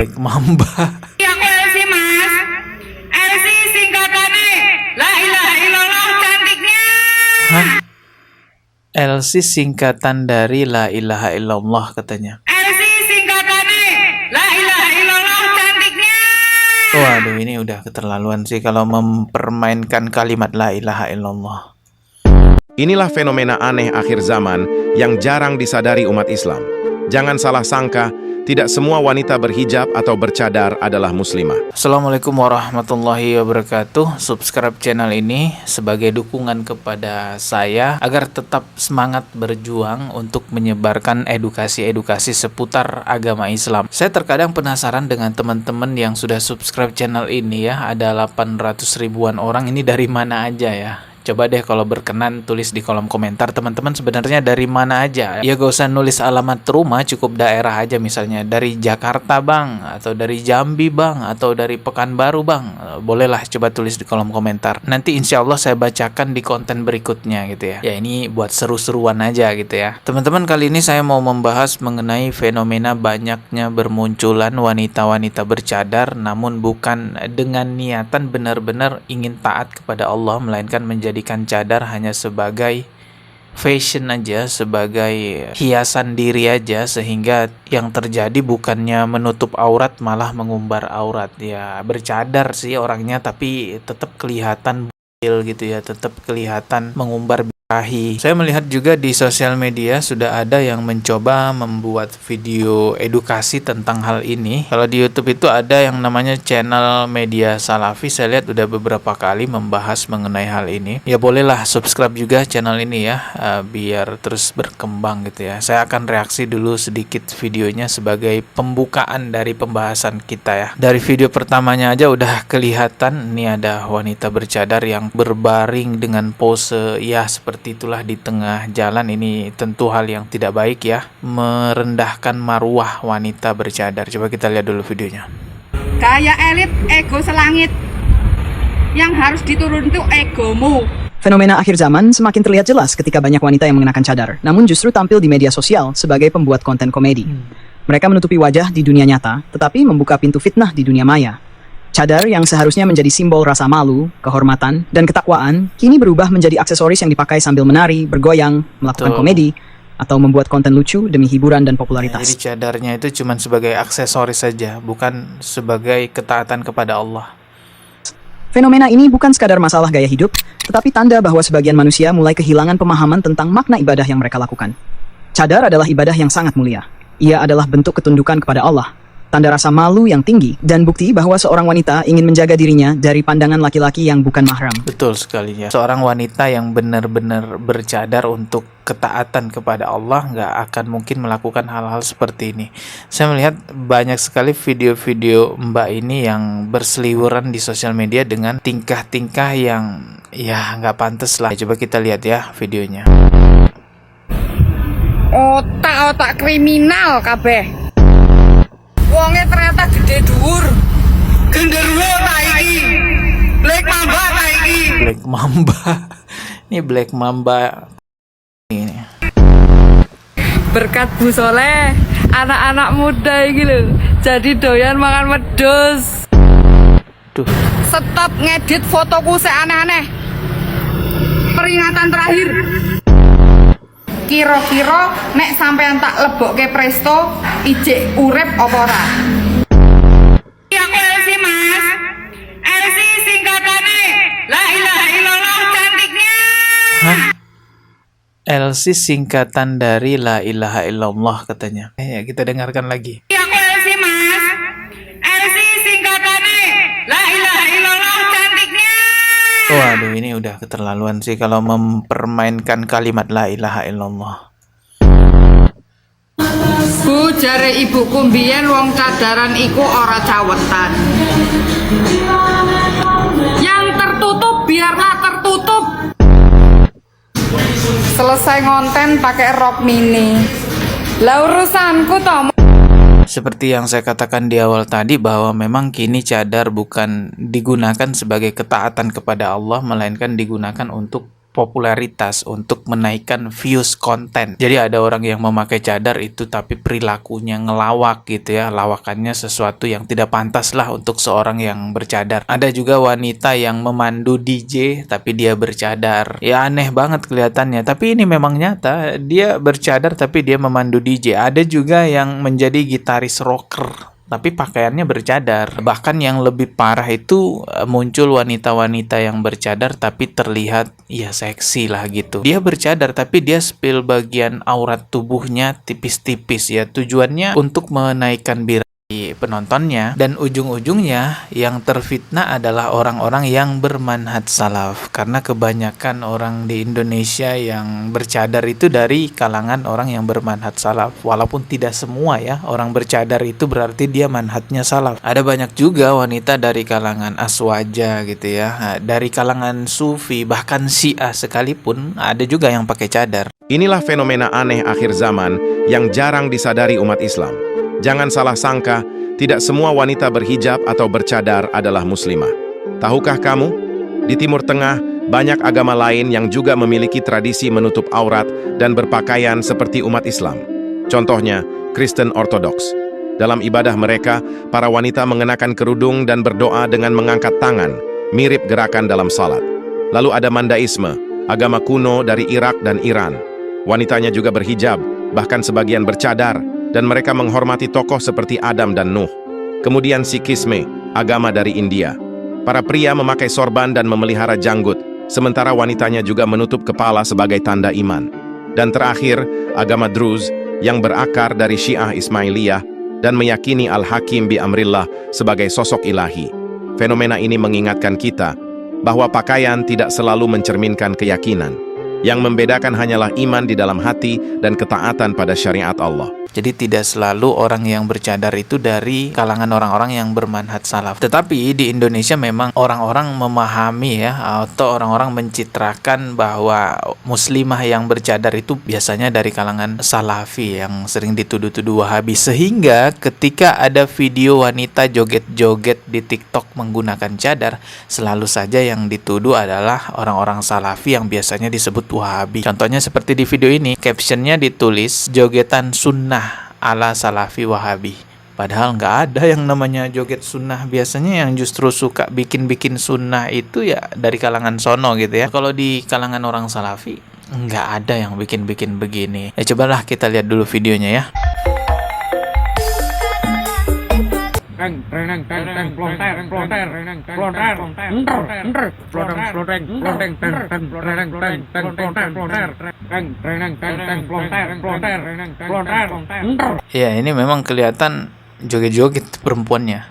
Black Mamba. Aku Elsie mas. Elsie singkatannya La ilaha illallah cantiknya. Hah? LC singkatan dari La ilaha illallah katanya. Elsie singkatannya La ilaha illallah cantiknya. Waduh, ini udah keterlaluan sih kalau mempermainkan kalimat La ilaha illallah. Inilah fenomena aneh akhir zaman yang jarang disadari umat Islam. Jangan salah sangka, tidak semua wanita berhijab atau bercadar adalah muslimah. Assalamualaikum warahmatullahi wabarakatuh. Subscribe channel ini sebagai dukungan kepada saya agar tetap semangat berjuang untuk menyebarkan edukasi-edukasi seputar agama Islam. Saya terkadang penasaran dengan teman-teman yang sudah subscribe channel ini ya. Ada 800 ribuan orang, ini dari mana aja ya? Coba deh kalau berkenan tulis di kolom komentar teman-teman sebenarnya dari mana aja. Ya gak usah nulis alamat rumah, cukup daerah aja, misalnya dari Jakarta bang, atau dari Jambi bang, atau dari Pekanbaru bang. Bolehlah coba tulis di kolom komentar. Nanti insya Allah saya bacakan di konten berikutnya gitu ya. Ya ini buat seru-seruan aja gitu ya. Teman-teman, kali ini saya mau membahas mengenai fenomena banyaknya bermunculan wanita-wanita bercadar namun bukan dengan niatan benar-benar ingin taat kepada Allah, melainkan menjadikan cadar hanya sebagai fashion aja, sebagai hiasan diri aja, sehingga yang terjadi bukannya menutup aurat malah mengumbar aurat. Ya bercadar sih orangnya tapi tetap kelihatan bukil gitu ya, tetap kelihatan mengumbar birahi. Saya melihat juga di sosial media sudah ada yang mencoba membuat video edukasi tentang hal ini. Kalau di YouTube itu ada yang namanya channel Media Salafi, saya lihat udah beberapa kali membahas mengenai hal ini. Ya bolehlah subscribe juga channel ini ya, biar terus berkembang gitu ya. Saya akan reaksi dulu sedikit videonya sebagai pembukaan dari pembahasan kita ya. Dari video pertamanya aja udah kelihatan ini ada wanita bercadar yang berbaring dengan pose ya seperti itulah di tengah jalan. Ini tentu hal yang tidak baik ya, merendahkan marwah wanita bercadar. Coba kita lihat dulu videonya. Gaya elit ego selangit. Yang harus diturun itu egomu. Fenomena akhir zaman semakin terlihat jelas ketika banyak wanita yang mengenakan cadar, namun justru tampil di media sosial sebagai pembuat konten komedi. Mereka menutupi wajah di dunia nyata, tetapi membuka pintu fitnah di dunia maya. Cadar yang seharusnya menjadi simbol rasa malu, kehormatan, dan ketakwaan, kini berubah menjadi aksesoris yang dipakai sambil menari, bergoyang, melakukan komedi, atau membuat konten lucu demi hiburan dan popularitas. Jadi cadarnya itu cuma sebagai aksesoris saja, bukan sebagai ketaatan kepada Allah. Fenomena ini bukan sekadar masalah gaya hidup, tetapi tanda bahwa sebagian manusia mulai kehilangan pemahaman tentang makna ibadah yang mereka lakukan. Cadar adalah ibadah yang sangat mulia. Ia adalah bentuk ketundukan kepada Allah, tanda rasa malu yang tinggi, dan bukti bahwa seorang wanita ingin menjaga dirinya dari pandangan laki-laki yang bukan mahram. Betul sekali ya. Seorang wanita yang benar-benar bercadar untuk ketaatan kepada Allah nggak akan mungkin melakukan hal-hal seperti ini. Saya melihat banyak sekali video-video mbak ini yang berseliweran di sosial media dengan tingkah-tingkah yang ya nggak pantas lah. Coba kita lihat ya videonya. Otak-otak kriminal kabeh. Wonge ternyata gede dhuwur. Genderuwo ta iki. Black Mamba ta iki. Black Mamba. Ini Black Mamba. Ini. Berkat Bu Soleh, anak-anak muda iki lho jadi doyan mangan wedhus. Tuh. Stop ngedit fotoku sik aneh-aneh. Peringatan terakhir. Kira-kira nek sampean tak lebokke presto, ijek urip apa ora? Aku Elsie mas. Elsie singkatannya La ilaha illallah cantiknya. Hah? LC singkatan dari La ilaha illallah katanya. Ya kita dengarkan lagi. Aku Elsie mas. Elsie singkatannya La ilaha illallah cantiknya. Waduh, ini udah keterlaluan sih kalau mempermainkan kalimat La ilaha illallah. Bu, jare ibuku mbiyen wong cadaran iku ora cawetan. Yang tertutup biarlah tertutup. Selesai ngonten pakai rok mini. Lah urusanku toh. Seperti yang saya katakan di awal tadi bahwa memang kini cadar bukan digunakan sebagai ketaatan kepada Allah, melainkan digunakan untuk popularitas untuk menaikkan views konten. Jadi ada orang yang memakai cadar itu tapi perilakunya ngelawak gitu ya, lawakannya sesuatu yang tidak pantas lah untuk seorang yang bercadar. Ada juga wanita yang memandu DJ tapi dia bercadar. Ya aneh banget kelihatannya, tapi ini memang nyata, dia bercadar tapi dia memandu DJ. Ada juga yang menjadi gitaris rocker tapi pakaiannya bercadar. Bahkan yang lebih parah itu muncul wanita-wanita yang bercadar tapi terlihat ya seksi lah gitu. Dia bercadar tapi dia spill bagian aurat tubuhnya tipis-tipis ya. Tujuannya untuk menaikkan birahi penontonnya, dan ujung-ujungnya yang terfitnah adalah orang-orang yang bermanhaj salaf, karena kebanyakan orang di Indonesia yang bercadar itu dari kalangan orang yang bermanhaj salaf. Walaupun tidak semua ya orang bercadar itu berarti dia manhajnya salaf. Ada banyak juga wanita dari kalangan aswaja gitu ya, nah, dari kalangan sufi, bahkan syiah sekalipun ada juga yang pakai cadar. Inilah fenomena aneh akhir zaman yang jarang disadari umat Islam. Jangan salah sangka, tidak semua wanita berhijab atau bercadar adalah muslimah. Tahukah kamu? Di Timur Tengah, banyak agama lain yang juga memiliki tradisi menutup aurat dan berpakaian seperti umat Islam. Contohnya, Kristen Ortodoks. Dalam ibadah mereka, para wanita mengenakan kerudung dan berdoa dengan mengangkat tangan, mirip gerakan dalam salat. Lalu ada Mandaisme, agama kuno dari Irak dan Iran. Wanitanya juga berhijab, bahkan sebagian bercadar, dan mereka menghormati tokoh seperti Adam dan Nuh. Kemudian Sikhisme, agama dari India. Para pria memakai sorban dan memelihara janggut, sementara wanitanya juga menutup kepala sebagai tanda iman. Dan terakhir, agama Druz yang berakar dari Syiah Ismailiyah dan meyakini Al-Hakim bi Amrillah sebagai sosok ilahi. Fenomena ini mengingatkan kita bahwa pakaian tidak selalu mencerminkan keyakinan. Yang membedakan hanyalah iman di dalam hati dan ketaatan pada syariat Allah. Jadi tidak selalu orang yang bercadar itu dari kalangan orang-orang yang bermanhaj salaf. Tetapi di Indonesia memang orang-orang memahami ya, atau orang-orang mencitrakan bahwa muslimah yang bercadar itu biasanya dari kalangan salafi yang sering dituduh-tuduh wahabi. Sehingga ketika ada video wanita joget-joget di TikTok menggunakan cadar, selalu saja yang dituduh adalah orang-orang salafi yang biasanya disebut wahabi. Contohnya seperti di video ini, captionnya ditulis jogetan sunnah ala salafi wahabi. Padahal nggak ada yang namanya joget sunnah. Biasanya yang justru suka bikin-bikin sunnah itu ya dari kalangan sono gitu ya. Kalau di kalangan orang salafi nggak ada yang bikin-bikin begini. Ya cobalah kita lihat dulu videonya ya. Ya ini memang kelihatan joget-joget perempuannya.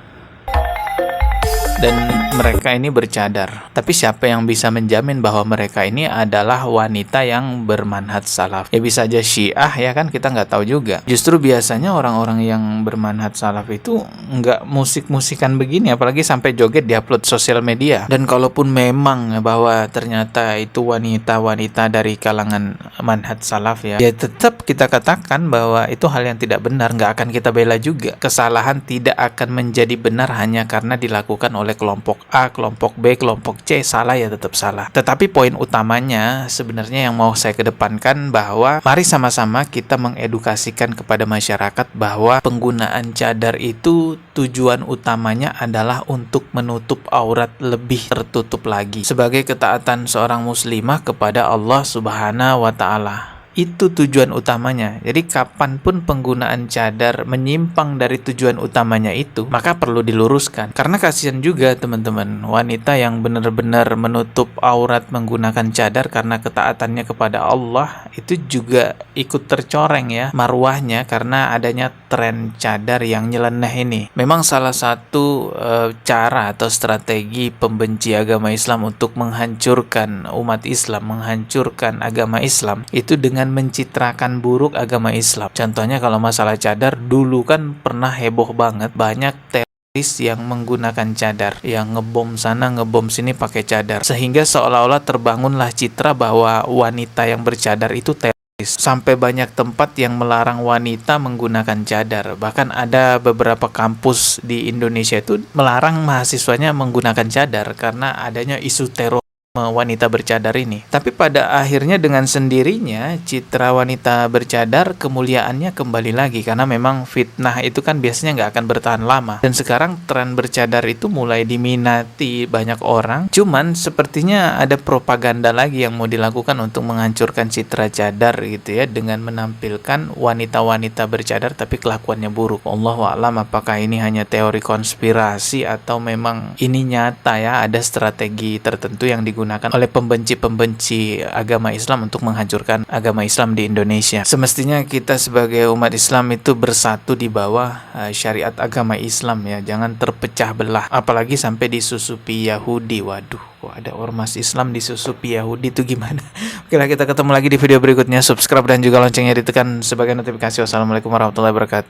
Dan mereka ini bercadar. Tapi siapa yang bisa menjamin bahwa mereka ini adalah wanita yang bermanhaj salaf? Ya bisa aja Syiah ya kan, kita nggak tahu juga. Justru biasanya orang-orang yang bermanhaj salaf itu nggak musik-musikan begini, apalagi sampai joget diupload sosial media. Dan kalaupun memang bahwa ternyata itu wanita-wanita dari kalangan manhaj salaf ya tetap kita katakan bahwa itu hal yang tidak benar, nggak akan kita bela juga. Kesalahan tidak akan menjadi benar hanya karena dilakukan oleh kelompok A, kelompok B, kelompok C. Salah ya tetap salah. Tetapi poin utamanya sebenarnya yang mau saya kedepankan bahwa mari sama-sama kita mengedukasikan kepada masyarakat bahwa penggunaan cadar itu tujuan utamanya adalah untuk menutup aurat lebih tertutup lagi sebagai ketaatan seorang muslimah kepada Allah Subhanahu wa Ta'ala. Itu tujuan utamanya. Jadi kapanpun penggunaan cadar menyimpang dari tujuan utamanya itu, maka perlu diluruskan. Karena kasihan juga teman-teman, wanita yang benar-benar menutup aurat menggunakan cadar karena ketaatannya kepada Allah, itu juga ikut tercoreng ya marwahnya karena adanya tren cadar yang nyeleneh ini. Memang salah satu cara atau strategi pembenci agama Islam untuk menghancurkan umat Islam, menghancurkan agama Islam, itu dengan mencitrakan buruk agama Islam. Contohnya kalau masalah cadar, dulu kan pernah heboh banget, banyak teroris yang menggunakan cadar, yang ngebom sana ngebom sini pakai cadar, sehingga seolah-olah terbangunlah citra bahwa wanita yang bercadar itu teroris. Sampai banyak tempat yang melarang wanita menggunakan cadar. Bahkan ada beberapa kampus di Indonesia itu melarang mahasiswanya menggunakan cadar karena adanya isu terorisme wanita bercadar ini. Tapi pada akhirnya dengan sendirinya citra wanita bercadar kemuliaannya kembali lagi, karena memang fitnah itu kan biasanya nggak akan bertahan lama. Dan sekarang tren bercadar itu mulai diminati banyak orang. Cuman sepertinya ada propaganda lagi yang mau dilakukan untuk menghancurkan citra cadar gitu ya, dengan menampilkan wanita-wanita bercadar tapi kelakuannya buruk. Allahu a'lam, apakah ini hanya teori konspirasi atau memang ini nyata ya, ada strategi tertentu yang digunakan oleh pembenci-pembenci agama Islam untuk menghancurkan agama Islam di Indonesia. Semestinya kita sebagai umat Islam itu bersatu di bawah syariat agama Islam ya, jangan terpecah belah, apalagi sampai disusupi Yahudi. Waduh, kok ada ormas Islam disusupi Yahudi itu gimana? Oke lah, kita ketemu lagi di video berikutnya. Subscribe dan juga loncengnya ditekan sebagai notifikasi. Wassalamualaikum warahmatullahi wabarakatuh.